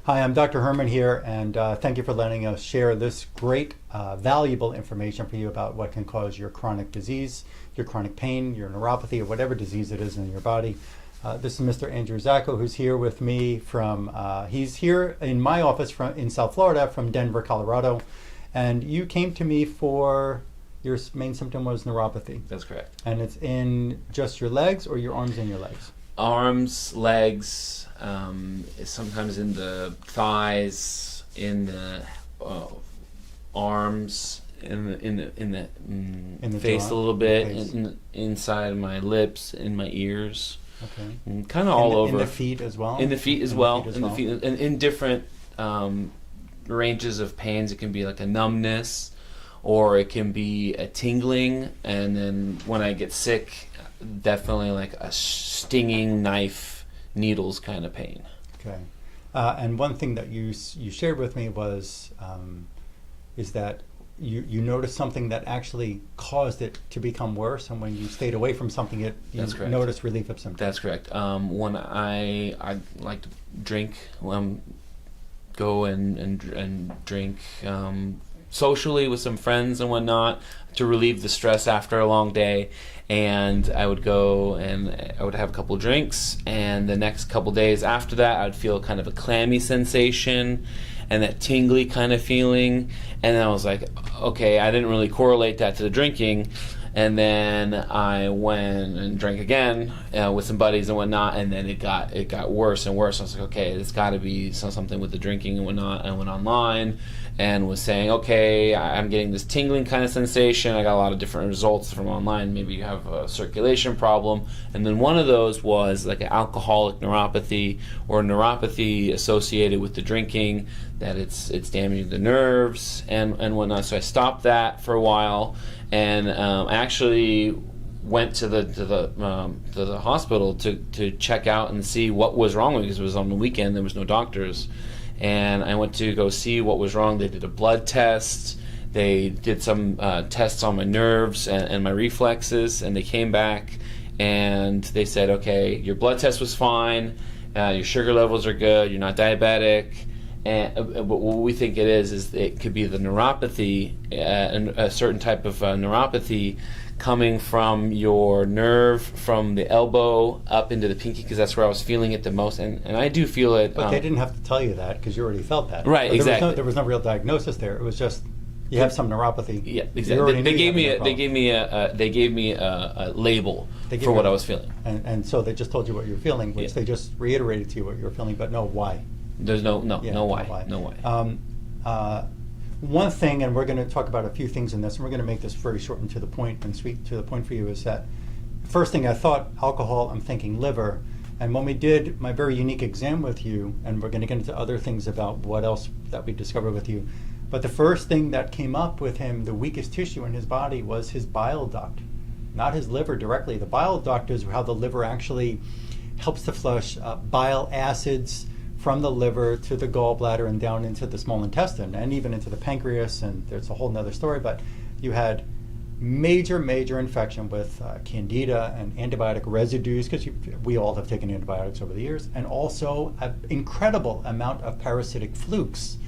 Hi, I'm Dr. Herman here, and thank you for letting us share this great, valuable information for you about what can cause your chronic disease, your chronic pain, your neuropathy, or whatever disease it is in your body. This is Mr. Andrew Zacco, who's here with me from, he's here in my office in South Florida from Denver, Colorado. And you came to me for, your main symptom was neuropathy. That's correct. And it's in just your legs or your arms and your legs? Arms, legs, sometimes in the thighs, in the arms, in the face jaw, a little bit, inside my lips, in my ears. Okay. Kind of all over. In the feet as well? In the feet as well. And in different ranges of pains. It can be like a numbness, or it can be a tingling, and then when I get sick, definitely like a stinging knife, needles kind of pain. Okay. And one thing that you shared with me was is that you noticed something that actually caused it to become worse, and when you stayed away from something, you noticed relief of symptoms. That's correct. When I like to drink, go and drink socially with some friends and whatnot to relieve the stress after a long day, and I would go and I would have a couple of drinks, and the next couple days after that I'd feel kind of a clammy sensation and that tingly kind of feeling, and then I was like, okay, I didn't really correlate that to the drinking. And then I went and drank again with some buddies and whatnot, and then it got worse and worse. I was like, okay, it's got to be something with the drinking and whatnot. I went online and was saying, okay, I'm getting this tingling kind of sensation. I got a lot of different results from online. Maybe you have a circulation problem. And then one of those was like an alcoholic neuropathy, or neuropathy associated with the drinking, that it's damaging the nerves and whatnot. So I stopped that for a while, and I actually went to the hospital to check out and see what was wrong with me, because it was on the weekend. There was no doctors, and I went to go see what was wrong. They did a blood test. They did some tests on my nerves and my reflexes, and they came back and they said, okay, your blood test was fine, your sugar levels are good, you're not diabetic. But what we think it is it could be the neuropathy, and a certain type of neuropathy coming from your nerve, from the elbow up into the pinky, because that's where I was feeling it the most. And I do feel it. But they didn't have to tell you that, because you already felt that. Right, exactly. There was no real diagnosis there. It was just, you have some neuropathy. Yeah, exactly. They gave me a label for what I was feeling. And so they just told you what you were feeling, which they just reiterated to you what you were feeling, but no why. There's no why. One thing, and we're going to talk about a few things in this, and we're going to make this very short and to the point and sweet to the point for you, is that first thing I thought alcohol, I'm thinking liver. And when we did my very unique exam with you, and we're going to get into other things about what else that we discovered with you, but the first thing that came up with him, the weakest tissue in his body, was his bile duct, not his liver directly. The bile duct is how the liver actually helps to flush bile acids from the liver to the gallbladder and down into the small intestine and even into the pancreas, and there's a whole nother story. But you had major infection with candida and antibiotic residues, because we all have taken antibiotics over the years, and also an incredible amount of parasitic flukes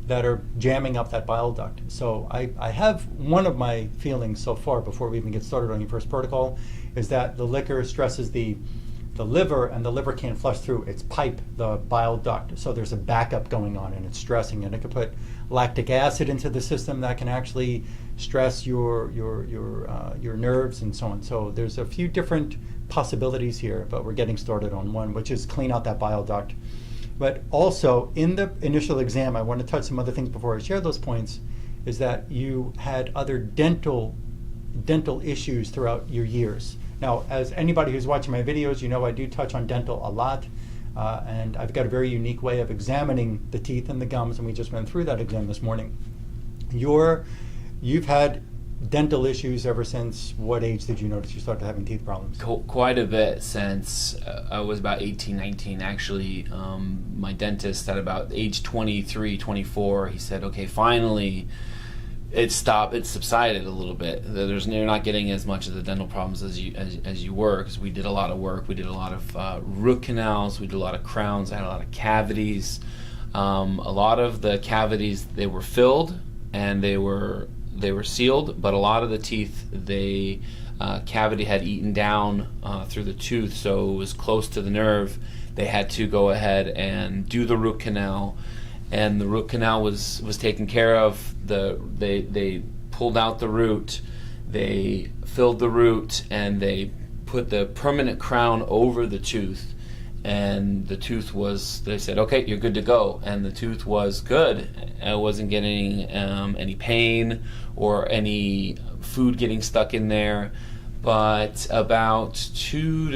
that are jamming up that bile duct. So I have one of my feelings so far, before we even get started on your first protocol, is that the liquor stresses the liver, and the liver can't flush through its pipe, the bile duct. So there's a backup going on, and it's stressing, and it could put lactic acid into the system that can actually stress your nerves and so on. So there's a few different possibilities here, but we're getting started on one, which is clean out that bile duct. But also in the initial exam, I want to touch some other things before I share those points, is that you had other dental issues throughout your years. Now, as anybody who's watching my videos, you know I do touch on dental a lot, and I've got a very unique way of examining the teeth and the gums, and we just went through that exam this morning. You've had dental issues ever since what age did you notice you started having teeth problems? Quite a bit since I was about 18, 19. Actually, my dentist at about age 23, 24, he said, okay, finally, it subsided a little bit. You're not getting as much of the dental problems as you were, because we did a lot of work. We did a lot of root canals. We did a lot of crowns. I had a lot of cavities. A lot of the cavities, they were filled and they were sealed, but a lot of the teeth, cavity had eaten down through the tooth, so it was close to the nerve. They had to go ahead and do the root canal, and the root canal was taken care of. They pulled out the root, they filled the root, and they put the permanent crown over the tooth. And the tooth they said, okay, you're good to go. And the tooth was good. I wasn't getting any pain or any food getting stuck in there. But about 2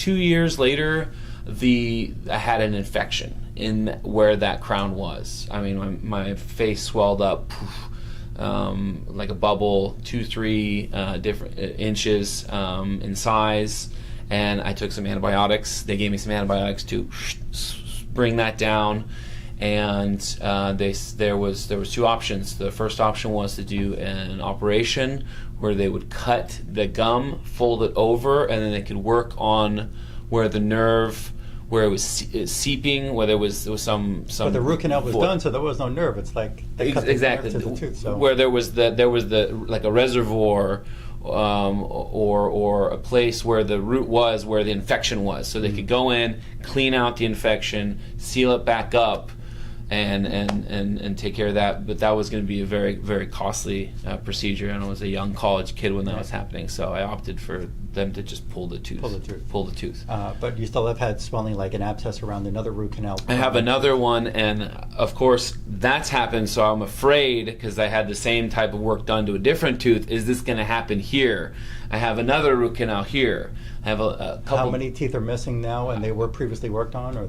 years later, I had an infection in where that crown was. I mean, my face swelled up like a bubble, 2-3 different inches in size. And I took some antibiotics. They gave me some antibiotics to bring that down. And there was 2 options. The first option was to do an operation where they would cut the gum, fold it over, and then they could work on where the nerve, where it was seeping, where there was some. But the root canal was done, so there was no nerve. It's like they cut the nerve to the tooth. So. Where there was like a reservoir. Or a place where the root was, where the infection was, so they could go in, clean out the infection, seal it back up, and take care of that. But that was going to be a very, very costly procedure, and I was a young college kid when that was happening, so I opted for them to just pull the tooth. But you still have had swelling, like an abscess around another root canal. I have another one, and of course that's happened, so I'm afraid, because I had the same type of work done to a different tooth, is this going to happen here? I have another root canal here. I have a couple. How many teeth are missing now, and they were previously worked on? Or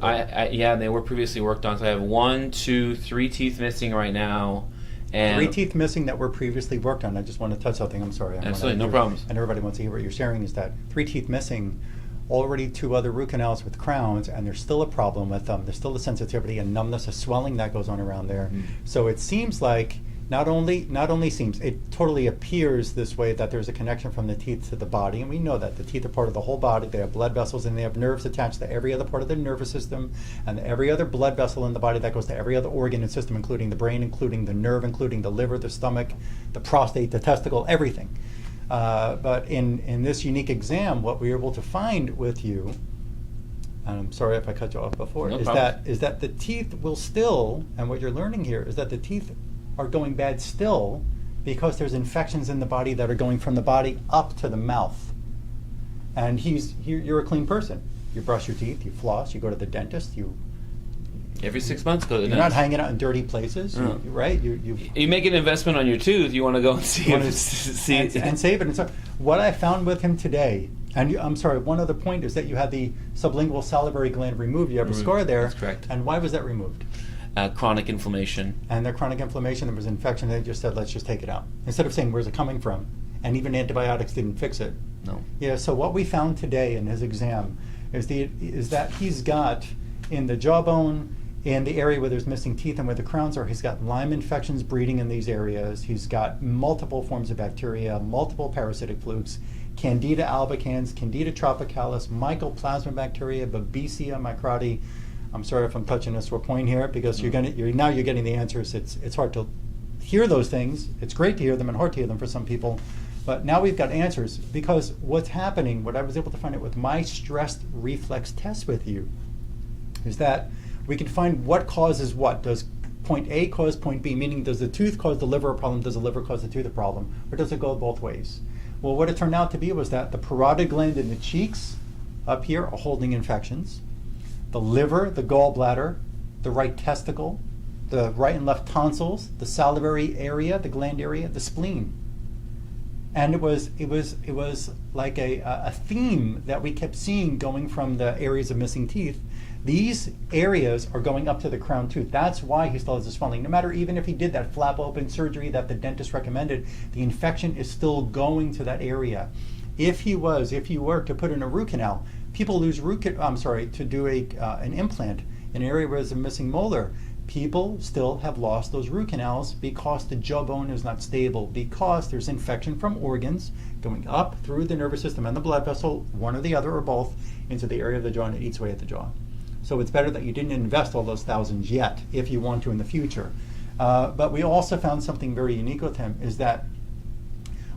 yeah, they were previously worked on, so I have 1, 2, 3 teeth missing right now. And 3 teeth missing that were previously worked on. I just want to touch something. I'm sorry. Absolutely, no problems. And everybody wants to hear what you're sharing. Is that 3 teeth missing, already 2 other root canals with crowns, and there's still a problem with them. There's still a sensitivity and numbness, a swelling that goes on around there. So it seems like not only seems, it totally appears this way, that there's a connection from the teeth to the body, and we know that the teeth are part of the whole body. They have blood vessels, and they have nerves attached to every other part of the nervous system, and every other blood vessel in the body that goes to every other organ and system, including the brain, including the nerve, including the liver, the stomach, the prostate, the testicle, everything. But in this unique exam, what we were able to find with you, and I'm sorry if I cut you off before, is that the teeth will still, and what you're learning here is that the teeth are going bad still because there's infections in the body that are going from the body up to the mouth. And you're a clean person. You brush your teeth, you floss, you go to the dentist, every 6 months go to the dentist. You're not hanging out in dirty places, right? You make an investment on your tooth, you want to go and see and save it. And so what I found with him today, and I'm sorry, one other point is that you had the sublingual salivary gland removed. You have a scar there. That's correct. And why was that removed? Chronic inflammation. And the chronic inflammation, there was infection, they just said, let's just take it out. Instead of saying, where's it coming from? And even antibiotics didn't fix it. No. Yeah, so what we found today in his exam is that he's got, in the jawbone, in the area where there's missing teeth and where the crowns are, he's got Lyme infections breeding in these areas. He's got multiple forms of bacteria, multiple parasitic flukes, Candida albicans, Candida tropicalis, mycoplasma bacteria, Babesia microti. I'm sorry if I'm touching a sore point here, because you're getting the answers. It's hard to hear those things. It's great to hear them and hard to hear them for some people. But now we've got answers, because what's happening, what I was able to find out with my stress reflex test with you, is that we can find what causes what. Does point A cause point B? Meaning, does the tooth cause the liver a problem? Does the liver cause the tooth a problem? Or does it go both ways? Well, what it turned out to be was that the parotid gland in the cheeks up here are holding infections. The liver, the gallbladder, the right testicle, the right and left tonsils, the salivary area, the gland area, the spleen. And it was like a theme that we kept seeing going from the areas of missing teeth. These areas are going up to the crown tooth. That's why he still has the swelling. No matter, even if he did that flap open surgery that the dentist recommended, the infection is still going to that area. If you were to put in a root canal, people lose to do an implant in an area where there's a missing molar. People still have lost those root canals because the jawbone is not stable, because there's infection from organs going up through the nervous system and the blood vessel, one or the other or both, into the area of the jaw, and it eats away at the jaw. So it's better that you didn't invest all those thousands yet, if you want to in the future. But we also found something very unique with him, is that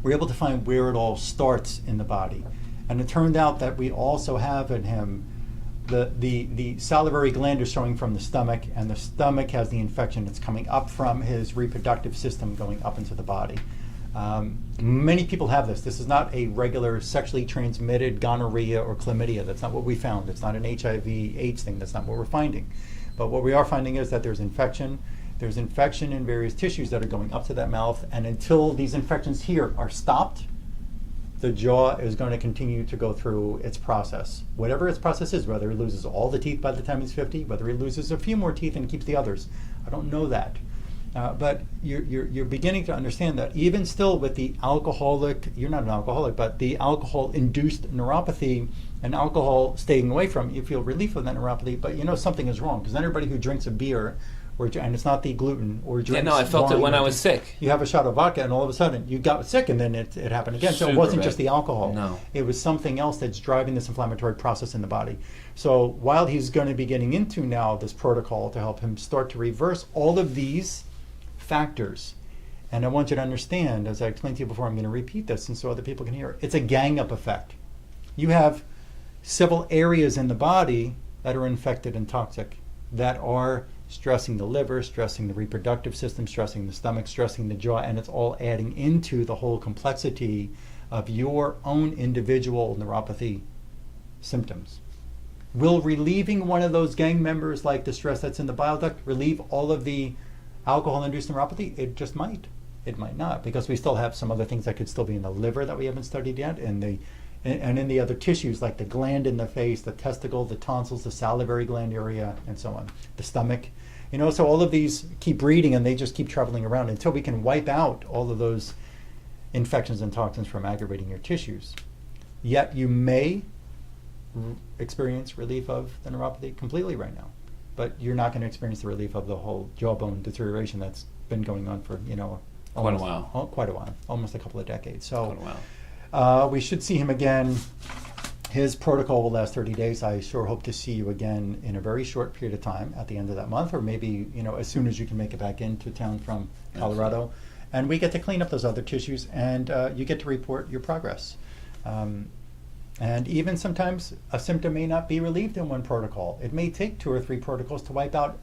we're able to find where it all starts in the body. And it turned out that we also have in him the salivary gland is showing from the stomach, and the stomach has the infection that's coming up from his reproductive system going up into the body. Many people have this. This is not a regular sexually transmitted gonorrhea or chlamydia. That's not what we found. It's not an HIV/AIDS thing. That's not what we're finding. But what we are finding is that there's infection. There's infection in various tissues that are going up to that mouth, and until these infections here are stopped, the jaw is going to continue to go through its process. Whatever its process is, whether he loses all the teeth by the time he's 50, whether he loses a few more teeth and keeps the others, I don't know that. But you're beginning to understand that even still with the alcoholic, you're not an alcoholic, but the alcohol-induced neuropathy and alcohol staying away from, you feel relief of that neuropathy, but you know something is wrong, because everybody who drinks a beer, and it's not the gluten, or drinks I felt wine, it when I was sick. You have a shot of vodka and all of a sudden you got sick, and then it happened again. So it wasn't just the alcohol. No. It was something else that's driving this inflammatory process in the body. So while he's going to be getting into now this protocol to help him start to reverse all of these factors, and I want you to understand, as I explained to you before, I'm going to repeat this and so other people can hear it, it's a gang-up effect. You have several areas in the body that are infected and toxic, that are stressing the liver, stressing the reproductive system, stressing the stomach, stressing the jaw, and it's all adding into the whole complexity of your own individual neuropathy symptoms. Will relieving one of those gang members, like the stress that's in the bile duct, relieve all of the alcohol-induced neuropathy? It just might. It might not, because we still have some other things that could still be in the liver that we haven't studied yet, and in the other tissues, like the gland in the face, the testicle, the tonsils, the salivary gland area, and so on, the stomach. You know, so all of these keep breeding, and they just keep traveling around until we can wipe out all of those infections and toxins from aggravating your tissues. Yet you may experience relief of the neuropathy completely right now, but you're not going to experience the relief of the whole jawbone deterioration that's been going on for, you know, Quite a while. Quite a while, almost a couple of decades. So Quite a while. we should see him again. His protocol will last 30 days. I sure hope to see you again in a very short period of time at the end of that month, or maybe, you know, as soon as you can make it back into town from Colorado. Absolutely. And we get to clean up those other tissues, and you get to report your progress. And even sometimes a symptom may not be relieved in one protocol. It may take 2 or 3 protocols to wipe out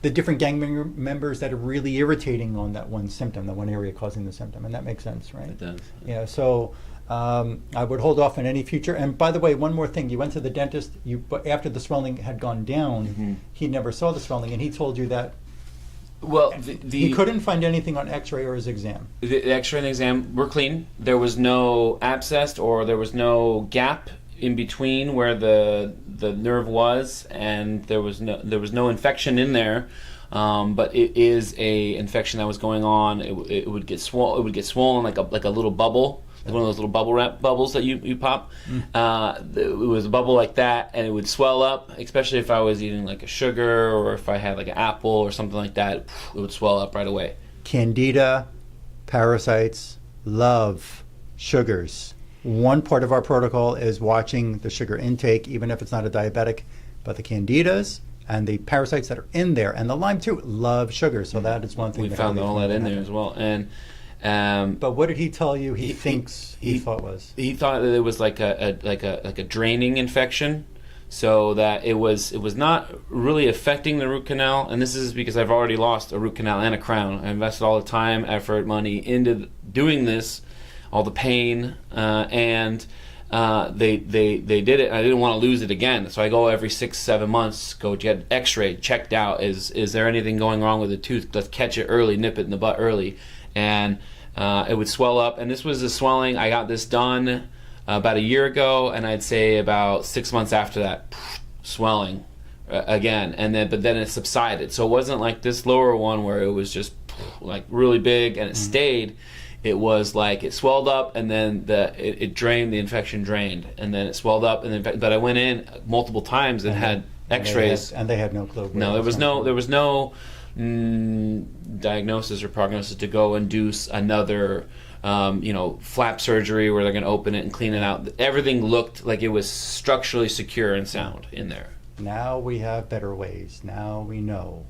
the different gang members that are really irritating on that one symptom, the one area causing the symptom. And that makes sense, right? It does. Yeah, so I would hold off on any future. And by the way, one more thing. You went to the dentist, but after the swelling had gone down, he never saw the swelling, and he told you that he couldn't find anything on x-ray or his exam. The x-ray and the exam were clean. There was no abscess, or there was no gap in between where the nerve was, and there was no infection in there. But it is a infection that was going on. It would get swollen like a little bubble. Like one of those little bubble wrap bubbles that you pop. It was a bubble like that, and it would swell up, especially if I was eating like a sugar, or if I had like an apple or something like that, it would swell up right away. Candida, parasites, love sugars. One part of our protocol is watching the sugar intake, even if it's not a diabetic, but the candidas and the parasites that are in there, and the Lyme too, love sugar. So that is one thing. We found all that in there as well. And but what did he tell you? He thought that it was like a draining infection, so that it was not really affecting the root canal. And this is because I've already lost a root canal and a crown. I invested all the time, effort, money into doing this, all the pain, and they did it. I didn't want to lose it again, so I go every 6-7 months, go get X-rayed, checked out. Is there anything going wrong with the tooth? Let's catch it early, nip it in the butt early. And it would swell up, and this was the swelling. I got this done about a year ago, and I'd say about 6 months after that, swelling again, but then it subsided. So it wasn't like this lower one where it was just like really big and it stayed. It was like it swelled up, and then it drained. The infection drained, and then it swelled up, and then but I went in multiple times and had X-rays, and they had no clue. No, there was no diagnosis or prognosis to go and do another flap surgery where they're going to open it and clean it out. Everything looked like it was structurally secure and sound in there. Now we have better ways. Now we know.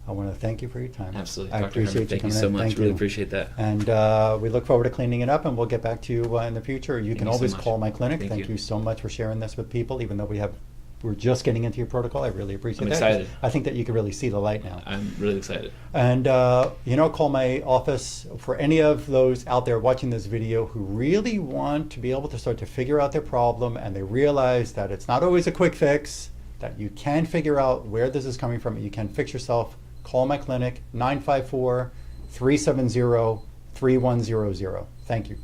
I want to thank you for your time. Absolutely. I Dr. appreciate Herman, you thank you coming so in. much. Thank Really you. appreciate that. And we look forward to cleaning it up, and we'll get back to you in the future. You Thank can you so always much. call my clinic. Thank Thank you. you so much for sharing this with people, even though we're just getting into your protocol. I really appreciate I'm that. excited. I think that you can really see the light now. I'm really excited. And, call my office for any of those out there watching this video who really want to be able to start to figure out their problem, and they realize that it's not always a quick fix, that you can figure out where this is coming from, and you can fix yourself. Call my clinic, 954-370-3100. Thank you.